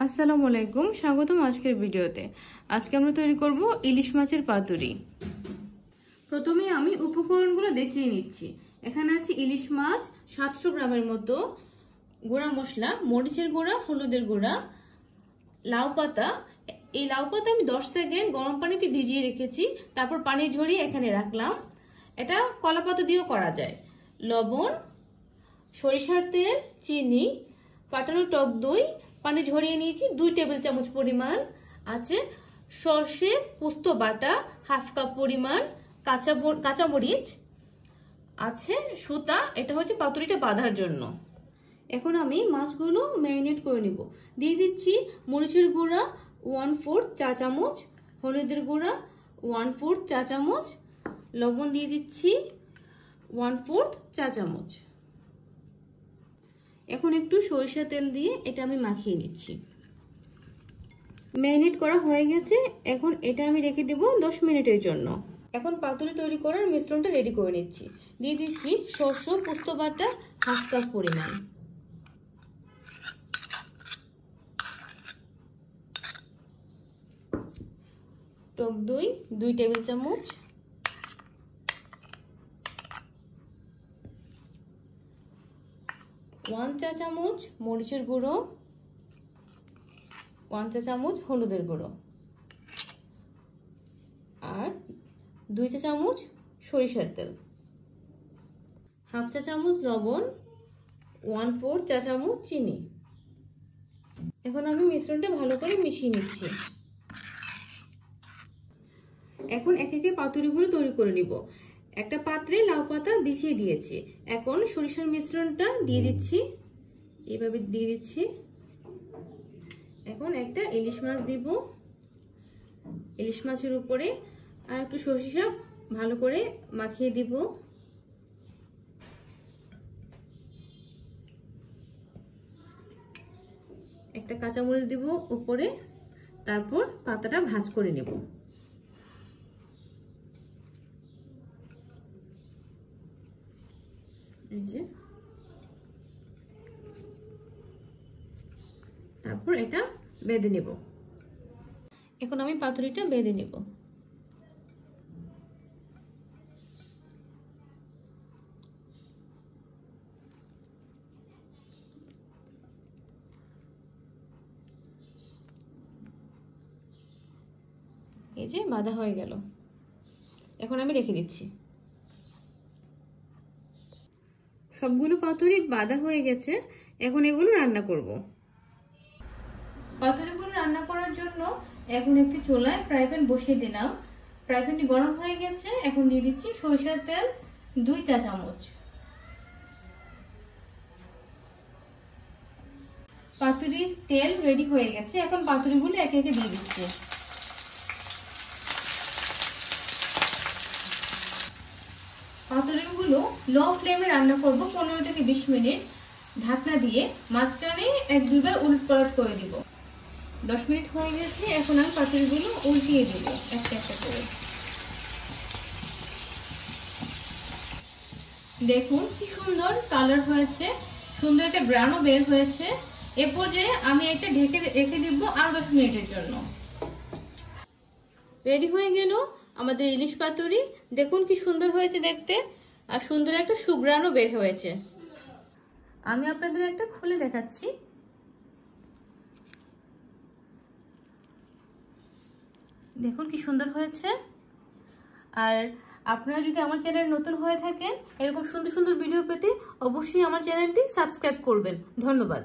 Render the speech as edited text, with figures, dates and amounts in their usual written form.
আসসালামু আলাইকুম, স্বাগতম আজকের ভিডিওতে। আজকে আমরা তৈরি করব ইলিশ মাছের পাতুরি। প্রথমে আমি উপকরণগুলো দেখিয়ে নিচ্ছি। এখানে আছে ইলিশ মাছ 700 গ্রামের মতো, গুঁড়া মশলা, মরিচের গুঁড়া, হলুদের গুঁড়া, লাউ পাতা। এই লাউ পাতা আমি 10 সেকেন্ড গরম পানিতে ভিজিয়ে রেখেছি, তারপর পানি ঝরিয়ে এখানে রাখলাম। এটা কলা পাতা দিয়েও করা যায়। লবণ, সরিষার তেল, চিনি, ফাটানো টক দই, পানি ঝরিয়ে নিয়েছি 2 টেবিল চামচ পরিমাণ। আছে সর্ষে পোস্ত বাটা হাফ কাপ পরিমাণ, কাঁচামরিচ আছে, সুতা, এটা হচ্ছে পাতুরিটা বাঁধার জন্য। এখন আমি মাছগুলো ম্যারিনেট করে নিব। দিয়ে দিচ্ছি মরিচের গুঁড়া 1/4 চা চামচ, হলুদের গুঁড়া 1/4 চা চামচ, লবণ দিয়ে দিচ্ছি 1/4 চা চামচ। এখন একটু সরিষা তেল দিয়ে এটা আমি মাখিয়ে নিচ্ছি। ম্যারিনেট করা হয়ে গেছে, এখন এটা আমি রেখে দেব 10 মিনিটের জন্য। এখন পাতুরি তৈরি করার মিশ্রণটা রেডি করে নিচ্ছি। দিয়ে দিচ্ছি সরষে পোস্ত বাটা হাফ কাপ পরিমাণ, টক দই 2 টেবিল চামচ, 1 চা চামচ মরিচের গুঁড়ো, 1 চা চামচ হলুদের গুঁড়ো, আর 2 চা চামচ সরিষার তেল, হাফ চা চামচ লবণ, 1/4 চা চামচ চিনি। এখন আমি মিশ্রণটা ভালো করে মিশিয়ে নিচ্ছি। এখন এক একে পাতুরিগুলো তৈরি করে নিব। একটা পাত্রে লাউ পাতা বিছিয়ে দিয়েছি। এখন সরিষার মিশ্রণটা দিয়ে দিচ্ছি, এইভাবে দিয়ে দিচ্ছি। এখন একটা ইলিশ মাছ দিব। ইলিশ মাছের উপরে আর একটু সরিষা ভালো করে মাখিয়ে দিব। একটা কাঁচামরিচ দিব উপরে, তারপর পাতাটা ভাঁজ করে নেব। এই যে, তারপর এটা বেঁধে নেব। এখন আমি পাতুরিটা বেঁধে নেব। এই যে বাঁধা হয়ে গেল। এখন আমি রেখে দিচ্ছি। সবগুলো পাতুরি বাঁধা হয়ে গেছে, এখন এগুলো রান্না করব। পাতুরিগুলো রান্না করার জন্য এখন একটি চুলায় ফ্রাই প্যান বসিয়ে দিলাম। ফ্রাই প্যানটি গরম হয়ে গেছে, এখন দিয়ে দিচ্ছি সরিষার তেল 2 চা চামচ। পাতুরির তেল রেডি হয়ে গেছে, এখন পাতুরিগুলো একে একে দিয়ে দিচ্ছি। পাতুরিগুলো লো ফ্লেমে রান্না করব 15 থেকে 20 মিনিট, ঢাকনা দিয়ে। মাঝখানে 1-2 বার উলটপালট করে দিব। 10 মিনিট হয়ে গেছে, এখন আমি পাতুরিগুলো উল্টিয়ে দেব একটা একটা করে। দেখুন কি সুন্দর কালার হয়েছে, সুন্দর একটা গ্রানও বের হয়েছে। এ পর্যায়ে আমি একটা ঢেকে রেখে দিব আরো 10 মিনিটের জন্য। রেডি হয়ে গেল আমাদের ইলিশ পাতুরি। দেখুন কি সুন্দর হয়েছে দেখতে, আর সুন্দর একটা সুঘ্রাণও বের হয়েছে। আমি আপনাদের একটা খুলে দেখাচ্ছি। দেখুন কি সুন্দর হয়েছে। আর আপনারা যদি আমার চ্যানেল নতুন হয়ে থাকেন, এরকম সুন্দর সুন্দর ভিডিও পেতে অবশ্যই আমার চ্যানেলটি সাবস্ক্রাইব করবেন। ধন্যবাদ।